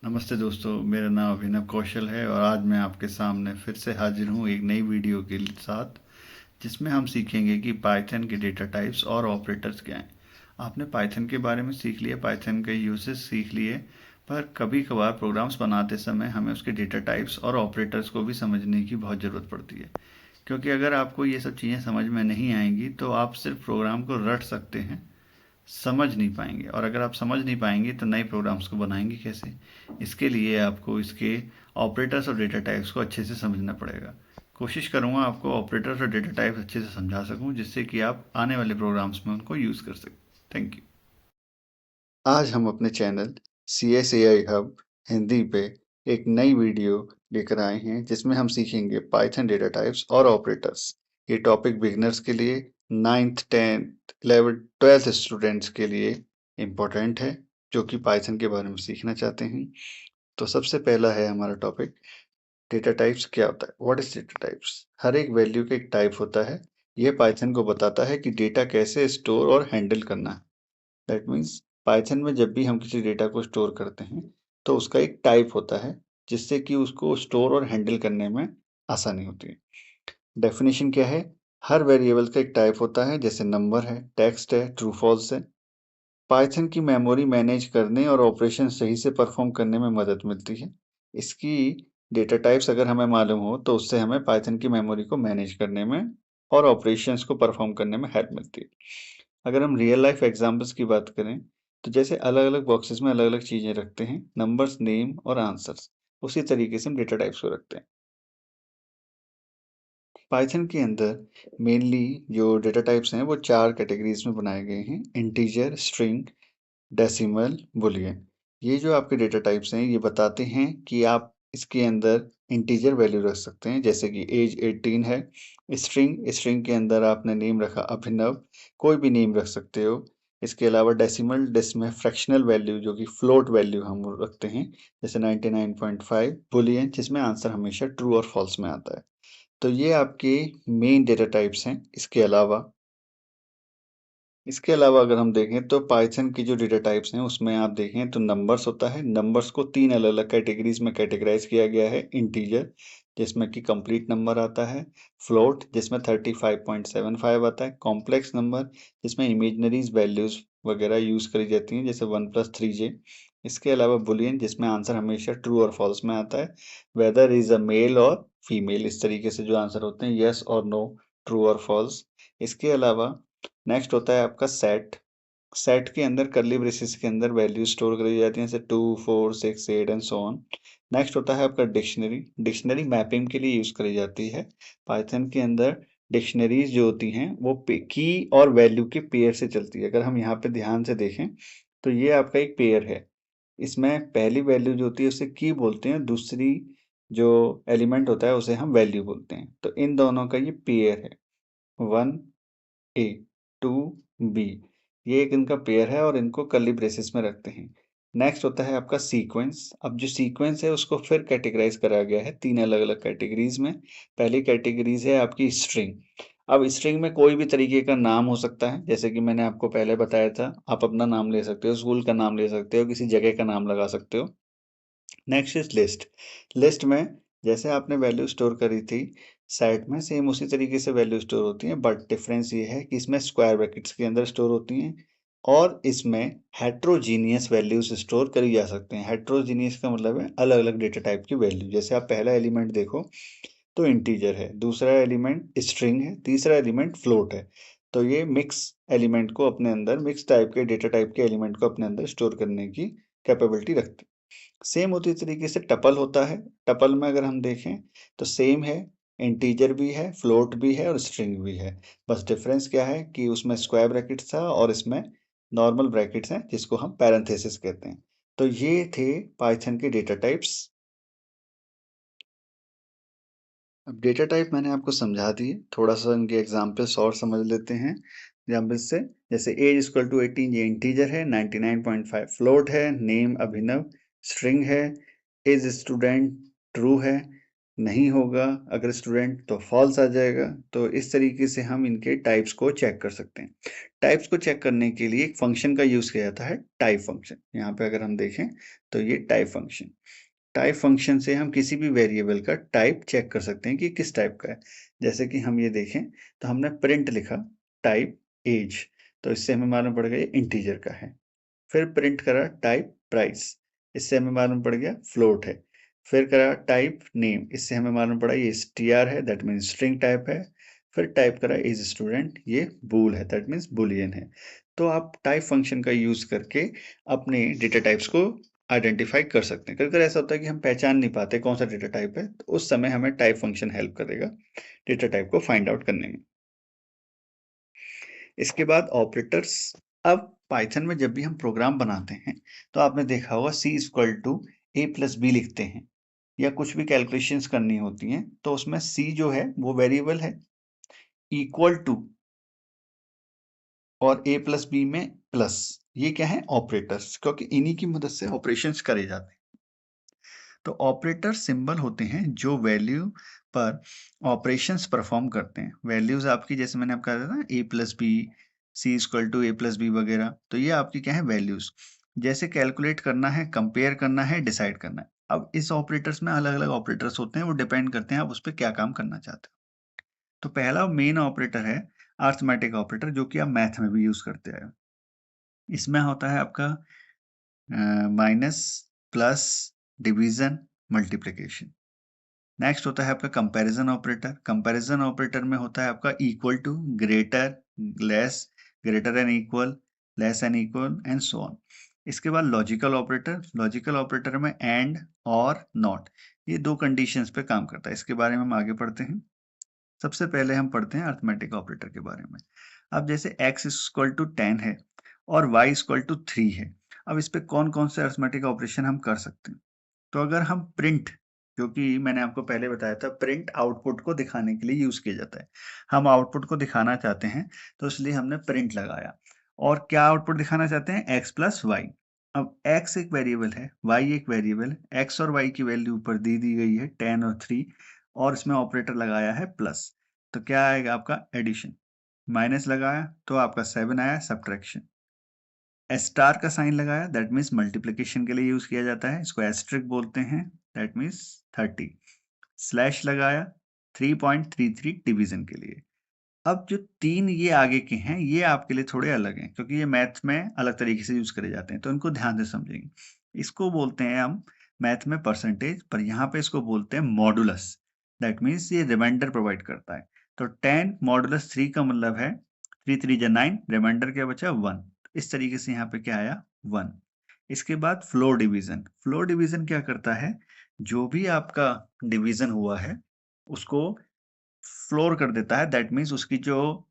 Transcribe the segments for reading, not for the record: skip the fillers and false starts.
नमस्ते दोस्तों, मेरा नाम अभिनव कौशल है और आज मैं आपके सामने फिर से हाजिर हूँ एक नई वीडियो के साथ, जिसमें हम सीखेंगे कि पाइथन के डेटा टाइप्स और ऑपरेटर्स क्या हैं। आपने पाइथन के बारे में सीख लिया, पाइथन के यूजेस सीख लिए, पर कभी कभार प्रोग्राम्स बनाते समय हमें उसके डेटा टाइप्स और ऑपरेटर्स को भी समझने की बहुत ज़रूरत पड़ती है। क्योंकि अगर आपको ये सब चीज़ें समझ में नहीं आएंगी तो आप सिर्फ प्रोग्राम को रट सकते हैं, समझ नहीं पाएंगे। और अगर आप समझ नहीं पाएंगे तो नए प्रोग्राम्स को बनाएंगे कैसे। इसके लिए आपको इसके ऑपरेटर्स और डेटा टाइप्स को अच्छे से समझना पड़ेगा। कोशिश करूंगा आपको ऑपरेटर्स और डेटा टाइप्स अच्छे से समझा सकूं, जिससे कि आप आने वाले प्रोग्राम्स में उनको यूज़ कर सकें। Thank you. आज हम अपने चैनल CSAI हब हिंदी पे एक नई वीडियो लेकर आए हैं, जिसमें हम सीखेंगे पाइथन डेटा टाइप्स और ऑपरेटर्स। ये टॉपिक बिगिनर्स के लिए, 9th 10th 11th 12th students के लिए इम्पोर्टेंट है, जो कि पाइथन के बारे में सीखना चाहते हैं। तो सबसे पहला है हमारा टॉपिक, डेटा टाइप्स क्या होता है। What is data types? हर एक वैल्यू का एक टाइप होता है। यह पाइथन को बताता है कि डेटा कैसे स्टोर और हैंडल करना है। दैट मीन्स पाइथन में जब भी हम किसी डेटा को स्टोर करते हैं तो उसका एक टाइप होता है, जिससे कि उसको स्टोर और हैंडल करने में आसानी होती है। डेफिनेशन क्या है? हर वेरिएबल का एक टाइप होता है, जैसे नंबर है, टेक्स्ट है, ट्रू फॉल्स है। पाइथन की मेमोरी मैनेज करने और ऑपरेशन सही से परफॉर्म करने में मदद मिलती है। इसकी डेटा टाइप्स अगर हमें मालूम हो तो उससे हमें पाइथन की मेमोरी को मैनेज करने में और ऑपरेशंस को परफॉर्म करने में हेल्प मिलती है। अगर हम रियल लाइफ एग्जांपल्स की बात करें तो जैसे अलग अलग बॉक्सेस में अलग अलग चीजें रखते हैं, नंबर्स, नेम और आंसर्स, उसी तरीके से हम डेटा टाइप्स को रखते हैं। पाइथन के अंदर मेनली जो डेटा टाइप्स हैं वो 4 कैटेगरीज में बनाए गए हैं: इंटीजर, स्ट्रिंग, डेसिमल, बुलियन। ये जो आपके डेटा टाइप्स हैं ये बताते हैं कि आप इसके अंदर इंटीजर वैल्यू रख सकते हैं, जैसे कि एज 18 है। स्ट्रिंग स्ट्रिंग के अंदर आपने नेम रखा अभिनव, कोई भी नेम रख सकते हो। इसके अलावा डेसिमल, जिसमें फ्रैक्शनल वैल्यू जो कि फ्लोट वैल्यू हम रखते हैं, जैसे 99.5। बुलियन, जिसमें आंसर हमेशा ट्रू और फॉल्स में आता है। तो ये आपके मेन डेटा टाइप्स हैं। इसके अलावा अगर हम देखें तो पाइथन की जो डेटा टाइप्स हैं उसमें आप देखें तो नंबर्स होता है। नंबर्स को 3 अलग-अलग कैटेगरीज में कैटेगराइज किया गया है। इंटीजर, जिसमें कि कंप्लीट नंबर आता है। फ्लोट, जिसमें 35.75 आता है। कॉम्प्लेक्स नंबर, जिसमें इमेजिनरीज वैल्यूज वगैरह यूज करी जाती हैं, जैसे 1+3j। इसके अलावा बुलियन, जिसमें आंसर हमेशा ट्रू और फॉल्स में आता है। वेदर इज अ मेल और फीमेल, इस तरीके से जो आंसर होते हैं, यस और नो, ट्रू और फॉल्स। इसके अलावा नेक्स्ट होता है आपका सेट। सेट के अंदर कर्ली ब्रेसेस के अंदर वैल्यू स्टोर करी जाती हैं, जैसे 2, 4, 6, 8 एंड सो ऑन। नेक्स्ट होता है आपका डिक्शनरी। डिक्शनरी मैपिंग के लिए यूज करी जाती है। पाइथन के अंदर डिक्शनरीज जो होती हैं वो की और वैल्यू के पेयर से चलती है। अगर हम यहाँ पे ध्यान से देखें तो ये आपका एक पेयर है। इसमें पहली वैल्यू जो होती है उसे की बोलते हैं, दूसरी जो एलिमेंट होता है उसे हम वैल्यू बोलते हैं। तो इन दोनों का ये पेयर है, 1 ए, 2 बी। ये एक इनका पेयर है और इनको कर्ली ब्रेसेस में रखते हैं। नेक्स्ट होता है आपका सीक्वेंस। अब जो सीक्वेंस है उसको फिर कैटेगराइज करा गया है 3 अलग-अलग कैटेगरीज में। पहली कैटेगरीज है आपकी स्ट्रिंग। अब स्ट्रिंग में कोई भी तरीके का नाम हो सकता है, जैसे कि मैंने आपको पहले बताया था, आप अपना नाम ले सकते हो, स्कूल का नाम ले सकते हो, किसी जगह का नाम लगा सकते हो। Next is list. लिस्ट में जैसे आपने वैल्यू स्टोर करी थी सेट में, सेम उसी तरीके से वैल्यू स्टोर होती है, बट डिफरेंस ये है कि इसमें स्क्वायर ब्रैकेट्स के अंदर स्टोर होती हैं और इसमें हेट्रोजीनियस वैल्यूज स्टोर करी जा सकते हैं। हेट्रोजीनियस का मतलब है अलग अलग डेटा टाइप की वैल्यू। जैसे आप पहला एलिमेंट देखो तो इंटीजर है, दूसरा एलिमेंट स्ट्रिंग है, तीसरा एलिमेंट फ्लोट है। तो ये मिक्स एलिमेंट को अपने अंदर, मिक्स टाइप के डेटा टाइप के एलिमेंट को अपने अंदर स्टोर करने की कैपेबिलिटी रखते हैं। सेम उसी तरीके से टपल होता है। टपल में अगर हम देखें तो सेम है, इंटीजर भी है, फ्लोट भी है और स्ट्रिंग भी है। बस डिफरेंस क्या है कि उसमें स्क्वायर ब्रैकेट्स था और इसमें नॉर्मल ब्रैकेट्स हैं, जिसको हम पैरेंथेसिस कहते हैं। तो ये थे पाइथन के डेटा टाइप्स। अब डेटा टाइप मैंने आपको समझा दिए, थोड़ा सा इनके एग्जाम्पल्स और समझ लेते हैं एग्जाम्पल से। जैसे एज इक्वल टू 18, ये इंटीजर है। 99.5 फ्लोट है। नेम अभिनव स्ट्रिंग है। इज स्टूडेंट ट्रू है। नहीं होगा अगर स्टूडेंट तो फॉल्स आ जाएगा। तो इस तरीके से हम इनके टाइप्स को चेक कर सकते हैं। टाइप्स को चेक करने के लिए एक फंक्शन का यूज किया जाता है, टाइप फंक्शन। यहाँ पे अगर हम देखें तो ये टाइप फंक्शन, टाइप फंक्शन से हम किसी भी वेरिएबल का टाइप चेक कर सकते हैं कि किस टाइप का है। जैसे कि हम ये देखें तो हमने प्रिंट लिखा टाइप एज, तो इससे हमें मालूम पड़ गया ये इंटीजर का है। फिर प्रिंट करा टाइप प्राइस, इससे हमें मालूम पड़ गया फ्लोट है। फिर करा टाइप नेम, इससे हमें मालूम पड़ा ये str है, दैट मीन्स स्ट्रिंग टाइप है। फिर टाइप करा इज स्टूडेंट, ये बूल है, दैट मीन्स बुलियन है। तो आप टाइप फंक्शन का यूज करके अपने डेटा टाइप्स को आइडेंटिफाई कर सकते हैं। कभी कभी ऐसा होता है कि हम पहचान नहीं पाते कौन सा डेटा टाइप है, तो उस समय हमें टाइप फंक्शन हेल्प करेगा डेटा टाइप को फाइंड आउट करने में। इसके बाद ऑपरेटर्स। अब पाइथन में जब भी हम प्रोग्राम बनाते हैं तो आपने देखा होगा C equal to A plus b लिखते हैं, या कुछ भी कैलकुलेशंस करनी होती हैं तो उसमें C जो है वो वेरिएबल है, इक्वल टू और ए प्लस बी में प्लस, ये क्या है ऑपरेटर्स, क्योंकि इन्हीं की मदद से ऑपरेशंस करे जाते हैं। तो ऑपरेटर सिंबल होते हैं जो वैल्यू पर ऑपरेशंस परफॉर्म करते हैं। वैल्यूज आपकी, जैसे मैंने आपको कहा था ना, A plus B, C equal to A plus B वगैरह, तो ये आपकी क्या है वैल्यूज। जैसे कैलकुलेट करना है, कंपेयर करना है, डिसाइड करना है। अब इस ऑपरेटर्स में अलग अलग ऑपरेटर्स होते हैं, वो डिपेंड करते हैं आप उस पर क्या काम करना चाहते हो। तो पहला मेन ऑपरेटर है अर्थमेटिक ऑपरेटर, जो कि आप मैथ में भी यूज करते हैं। इसमें होता है आपका minus, plus, division, multiplication. Next होता है आपका कंपैरिजन ऑपरेटर। कंपैरिजन ऑपरेटर में होता है आपका equal to, greater, less, greater and equal, less and equal and so on. इसके बाद लॉजिकल ऑपरेटर। लॉजिकल ऑपरेटर में एंड और नॉट, ये दो कंडीशंस पे काम करता है। इसके बारे में हम आगे पढ़ते हैं। सबसे पहले हम पढ़ते हैं अर्थमेटिक ऑपरेटर के बारे में। अब जैसे x इक्वल टू 10 है और y इक्वल टू 3 है, अब इस पे कौन कौन से अर्थमेटिक ऑपरेशन हम कर सकते हैं। तो अगर हम प्रिंट, जो कि मैंने आपको पहले बताया था, प्रिंट आउटपुट को दिखाने के लिए यूज किया जाता है। हम आउटपुट को दिखाना चाहते हैं तो इसलिए हमने प्रिंट लगाया। और क्या आउटपुट दिखाना चाहते हैं, x प्लस वाई। अब x एक वेरिएबल है, y एक वेरिएबल है। x और y की वैल्यू ऊपर दी गई है 10 और 3, और इसमें ऑपरेटर लगाया है प्लस। तो क्या आएगा आपका एडिशन। माइनस लगाया तो आपका 7 आया, सब्ट्रैक्शन। स्टार का साइन लगाया, दैट मीन्स मल्टीप्लिकेशन के लिए यूज किया जाता है, इसको एस्ट्रिक बोलते हैं, दैट मीन्स 30। स्लैश लगाया 3.33 डिवीजन के लिए। अब जो तीन ये आगे के हैं ये आपके लिए थोड़े अलग हैं, क्योंकि ये मैथ में अलग तरीके से यूज करे जाते हैं, तो इनको ध्यान से समझेंगे। इसको बोलते हैं हम मैथ में परसेंटेज, पर यहाँ पे इसको बोलते हैं मॉडुलस। दैट मीन्स ये रिमाइंडर प्रोवाइड करता है। तो 10 मॉडुलस 3 का मतलब है 3 3 जा 9, रिमाइंडर क्या बचा 1। इस तरीके से यहाँ पे क्या आया 1। इसके बाद फ्लोर डिवीजन। फ्लोर डिवीजन क्या करता है, जो भी आपका डिवीजन हुआ है उसको फ्लोर कर देता है, दैट मीन्स उसकी जो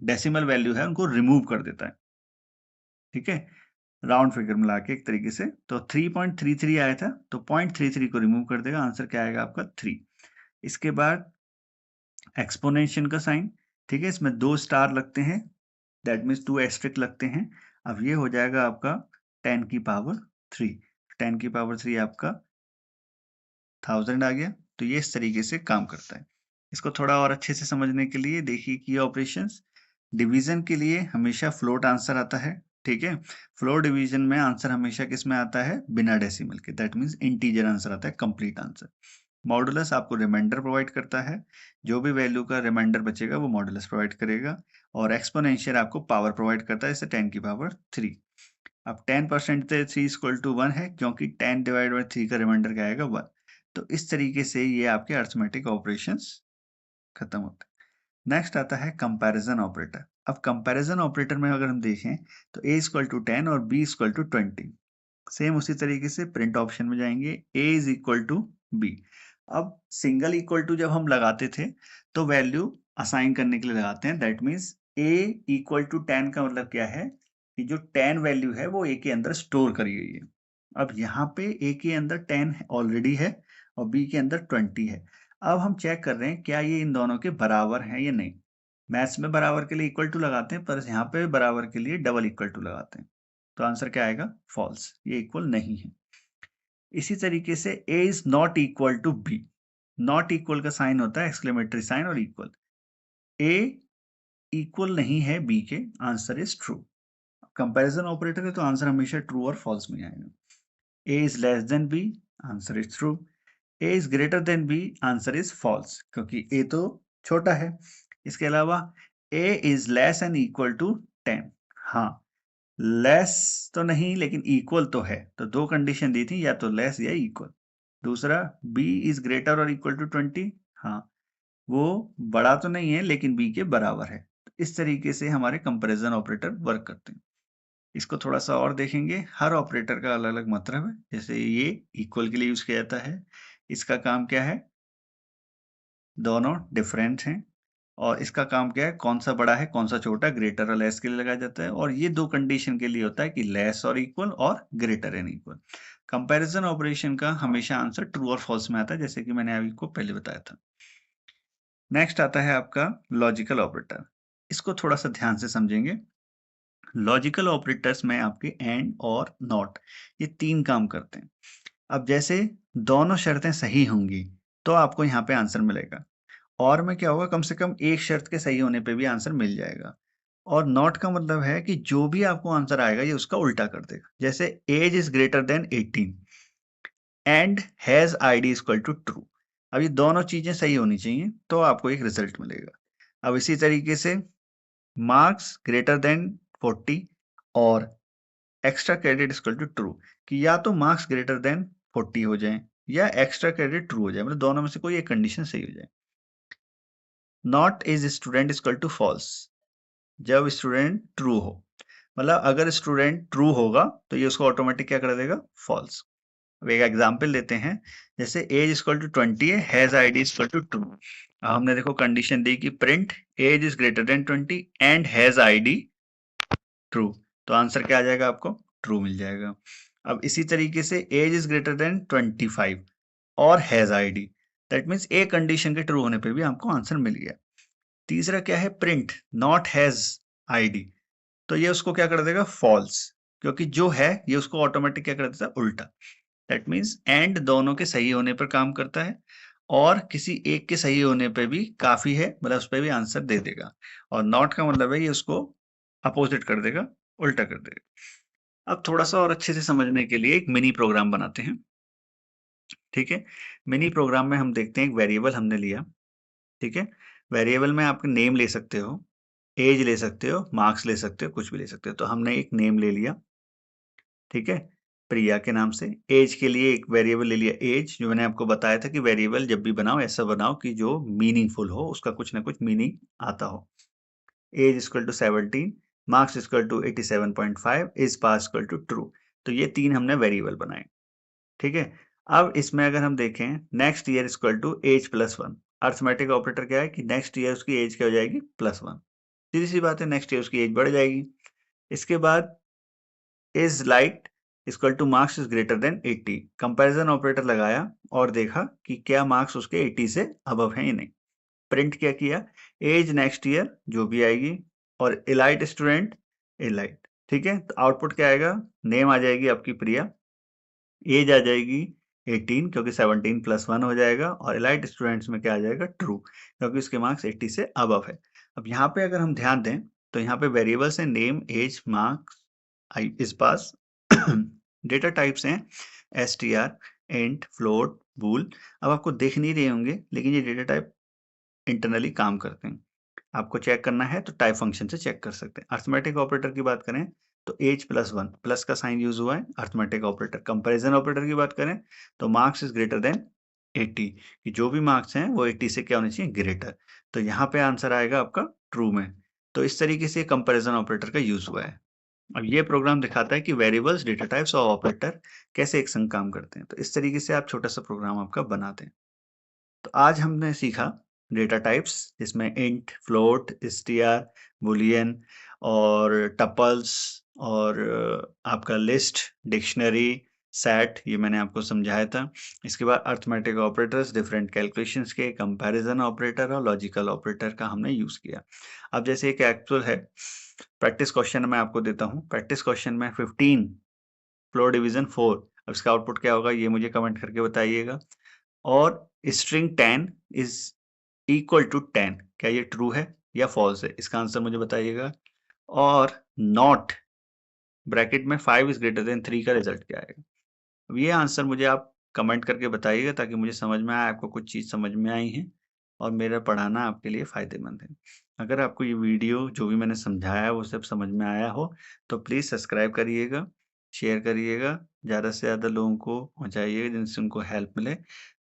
डेसिमल वैल्यू है उनको रिमूव कर देता है। ठीक है, राउंड फिगर मिला के एक तरीके से। तो 3.33 आया था तो 0.33 को रिमूव कर देगा, आंसर क्या आएगा आपका 3। इसके बाद एक्सपोनेंशियल का साइन, ठीक है, इसमें 2 स्टार लगते हैं, दैट मीन्स 2 एस्ट्रिक लगते हैं। अब ये हो जाएगा आपका 10 की पावर 3। 10 की पावर 3 आपका 1000 आ गया। तो ये इस तरीके से काम करता है। इसको थोड़ा और अच्छे से समझने के लिए देखिए कि ऑपरेशंस। डिवीजन के लिए हमेशा फ्लोट आंसर आता है, ठीक है। फ्लोर डिवीजन में आंसर हमेशा किस में आता है, बिना डेसिमल के, दैट मीन्स इंटीजर आंसर आता है, कंप्लीट आंसर। मॉडुलस आपको रिमाइंडर प्रोवाइड करता है, जो भी वैल्यू का रिमाइंडर बचेगा वो मॉडुलस प्रोवाइड करेगा। और एक्सपोनेंशियल आपको पावर प्रोवाइड करता है, जैसे 10 की पावर 3। अब 10% से 3 इक्वल टू 1 है, क्योंकि 10 डिवाइड बाई 3 का रिमाइंडर क्या आएगा 1। तो इस तरीके से ये आपके अरिथमेटिक ऑपरेशंस खत्म होते हैं। नेक्स्ट आता है कंपैरिजन ऑपरेटर। अब कंपैरिजन ऑपरेटर में अगर हम देखें तो a इक्वल टू 10 और b इक्वल टू 20। सेम उसी तरीके से प्रिंट ऑप्शन में जाएंगे, a is equal to b। अब सिंगल इक्वल टू जब हम लगाते थे तो वैल्यू असाइन करने के लिए लगाते हैं, that means a equal to 10 का मतलब क्या है कि जो 10 वैल्यू है वो a के अंदर स्टोर करी गई है। अब यहाँ पे a के अंदर 10 ऑलरेडी है और b के अंदर 20 है। अब हम चेक कर रहे हैं क्या ये इन दोनों के बराबर हैं या नहीं। मैथ्स में बराबर के लिए इक्वल टू लगाते हैं, पर यहाँ पे बराबर के लिए डबल इक्वल टू लगाते हैं। तो आंसर क्या आएगा, फॉल्स, ये इक्वल नहीं है। इसी तरीके से a is not equal to b, not equal का साइन होता है एक्सक्लेमेटरी साइन और इक्वल, a इक्वल नहीं है b के, answer is true. Comparison operator है तो आंसर हमेशा ट्रू और फॉल्स में आएगा। a is less than b, answer is true. a is greater than b, answer is false, क्योंकि a तो छोटा है। इसके अलावा a is less and equal to 10, हाँ लेस तो नहीं लेकिन इक्वल तो है, तो दो कंडीशन दी थी, या तो लेस या इक्वल। दूसरा b इज ग्रेटर और इक्वल टू 20, हाँ वो बड़ा तो नहीं है लेकिन b के बराबर है। इस तरीके से हमारे कंपैरिजन ऑपरेटर वर्क करते हैं। इसको थोड़ा सा और देखेंगे, हर ऑपरेटर का अलग अलग मतलब है। जैसे ये इक्वल के लिए यूज किया जाता है, इसका काम क्या है, दोनों डिफरेंट हैं। और इसका काम क्या है, कौन सा बड़ा है कौन सा छोटा, ग्रेटर और लेस के लिए लगाया जाता है। और ये दो कंडीशन के लिए होता है कि लेस और इक्वल और greater and equal. Comparison operation का हमेशा आंसर ट्रू और फॉल्स में आता है, जैसे कि मैंने अभी को पहले बताया था। नेक्स्ट आता है आपका लॉजिकल ऑपरेटर। इसको थोड़ा सा ध्यान से समझेंगे। लॉजिकल ऑपरेटर्स में आपके एंड और नॉट, ये तीन काम करते हैं। अब जैसे दोनों शर्तें सही होंगी तो आपको यहाँ पे आंसर मिलेगा, और में क्या होगा, कम से कम एक शर्त के सही होने पे भी आंसर मिल जाएगा। और नॉट का मतलब है कि जो भी आपको आंसर आएगा ये उसका उल्टा कर देगा। जैसे age is greater than 18 and has ID equal to true. अब ये दोनों चीजें सही होनी चाहिए तो आपको एक रिजल्ट मिलेगा। अब इसी तरीके से मार्क्स ग्रेटर देन 40 और extra credit equal to true, कि या तो मार्क्स ग्रेटर देन 40 हो जाए या एक्स्ट्रा क्रेडिट ट्रू हो जाए, मतलब दोनों में से कोई एक कंडीशन सही हो जाए। Not is student equal to false, जब स्टूडेंट ट्रू हो, मतलब अगर स्टूडेंट ट्रू होगा तो ये उसको ऑटोमेटिक क्या कर देगा, फॉल्स। अब एक एग्जांपल लेते हैं, जैसे एज इक्वल टू 20 है, has ID equal to true. हमने देखो कंडीशन दी कि print age is greater than 20 and has ID true, तो आंसर क्या आ जाएगा, आपको ट्रू मिल जाएगा। अब इसी तरीके से एज इज ग्रेटर देन 25 और has ID, that means a condition के ट्रू होने पे भी आपको आंसर मिल गया। तीसरा क्या है, प्रिंट नॉट हैज आईडी, तो ये उसको क्या कर देगा, फॉल्स, क्योंकि जो है ये उसको ऑटोमेटिक क्या कर देता है, उल्टा। दैट मीन्स एंड दोनों के सही होने पर काम करता है और किसी एक के सही होने पे भी काफी है, मतलब उस पर भी आंसर दे देगा। और नॉट का मतलब है ये उसको अपोजिट कर देगा, उल्टा कर देगा। अब थोड़ा सा और अच्छे से समझने के लिए एक मिनी प्रोग्राम बनाते हैं, ठीक है। मिनी प्रोग्राम में हम देखते हैं, एक वेरिएबल हमने लिया, ठीक है। वेरिएबल में आप नेम ले सकते हो, एज ले सकते हो, मार्क्स ले सकते हो, कुछ भी ले सकते हो। तो हमने एक नेम ले लिया, ठीक है, प्रिया के नाम से। एज के लिए एक वेरिएबल ले लिया एज, जो मैंने आपको बताया था कि वेरिएबल जब भी बनाओ ऐसा बनाओ कि जो मीनिंगफुल हो, उसका कुछ ना कुछ मीनिंग आता हो। Age equal to 17, marks equal to 87.5, is pass equal to true. तो ये तीन हमने वेरिएबल बनाए, ठीक है। अब इसमें अगर हम देखें, next year equal to age plus 1, arithmetic operator क्या है कि नेक्स्ट ईयर उसकी एज क्या हो जाएगी, +1। सीधी सी बात है, नेक्स्ट ईयर उसकी एज बढ़ जाएगी। इसके बाद is light equal two marks is greater then 80, comparison operator लगाया और देखा कि क्या मार्क्स उसके 80 से अबव है या नहीं। प्रिंट क्या किया, एज नेक्स्ट ईयर जो भी आएगी, और इलाइट स्टूडेंट इलाइट, ठीक है। तो आउटपुट क्या आएगा, नेम आ जाएगी आपकी प्रिया, एज आ जाएगी 18 क्योंकि 17 + 1 हो जाएगा, और एलाइट स्टूडेंट्स में क्या आ जाएगा, ट्रू, क्योंकि उसके मार्क्स 80 से अबव है। अब यहाँ पे अगर हम ध्यान दें तो यहाँ पे वेरिएबल्स हैं नेम, एज, मार्क्स, इस पास। डेटा टाइप्स हैं str, int, float, bool। अब आपको देख नहीं रहे होंगे लेकिन ये डेटा टाइप इंटरनली काम करते हैं। आपको चेक करना है तो टाइप फंक्शन से चेक कर सकते हैं। अर्थमेटिक ऑपरेटर की बात करें तो एज +1, प्लस का साइन यूज हुआ है, अर्थमेटिक ऑपरेटर। कंपैरिजन ऑपरेटर की बात करें तो मार्क्स इज ग्रेटर देन 80, कि जो भी मार्क्स हैं वो 80 से क्या होने चाहिए, ग्रेटर। तो यहाँ पे आंसर आएगा आपका ट्रू में। तो इस तरीके से कंपैरिजन ऑपरेटर का यूज हुआ है। अब ये प्रोग्राम दिखाता है कि वेरिएबल्स, डेटा टाइप्स और ऑपरेटर कैसे एक संग काम करते हैं। तो इस तरीके से आप छोटा सा प्रोग्राम आपका बनाते हैं। तो आज हमने सीखा डेटा टाइप्स, जिसमें इंट, फ्लोट, str, बूलियन और टपल्स और आपका लिस्ट, डिक्शनरी, सेट, ये मैंने आपको समझाया था। इसके बाद अर्थमेटिक ऑपरेटर्स, डिफरेंट कैलकुलेशंस के, कंपैरिजन ऑपरेटर और लॉजिकल ऑपरेटर का हमने यूज किया। अब जैसे एक एक्चुअल है, प्रैक्टिस क्वेश्चन मैं आपको देता हूँ। प्रैक्टिस क्वेश्चन में 15 फ्लोर डिवीजन 4 अब इसका आउटपुट क्या होगा ये मुझे कमेंट करके बताइएगा। और स्ट्रिंग 10 इज इक्वल टू 10, क्या ये ट्रू है या फॉल्स है, इसका आंसर मुझे बताइएगा। और नॉट ब्रैकेट में 5 इज ग्रेटर देन 3 का रिजल्ट क्या आएगा। अब ये आंसर मुझे आप कमेंट करके बताइएगा ताकि मुझे समझ में आए आपको कुछ चीज़ समझ में आई है और मेरा पढ़ाना आपके लिए फ़ायदेमंद है। अगर आपको ये वीडियो जो भी मैंने समझाया है वो सब समझ में आया हो तो प्लीज़ सब्सक्राइब करिएगा, शेयर करिएगा, ज़्यादा से ज़्यादा लोगों को पहुँचाइएगा जिनसे उनको हेल्प मिले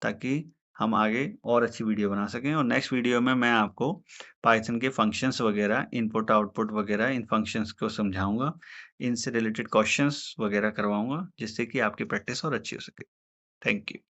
ताकि हम आगे और अच्छी वीडियो बना सकें। और नेक्स्ट वीडियो में मैं आपको पाइथन के फंक्शंस वगैरह, इनपुट आउटपुट वगैरह इन फंक्शंस को समझाऊँगा। इनसे रिलेटेड क्वेश्चंस वगैरह करवाऊँगा जिससे कि आपकी प्रैक्टिस और अच्छी हो सके। Thank you.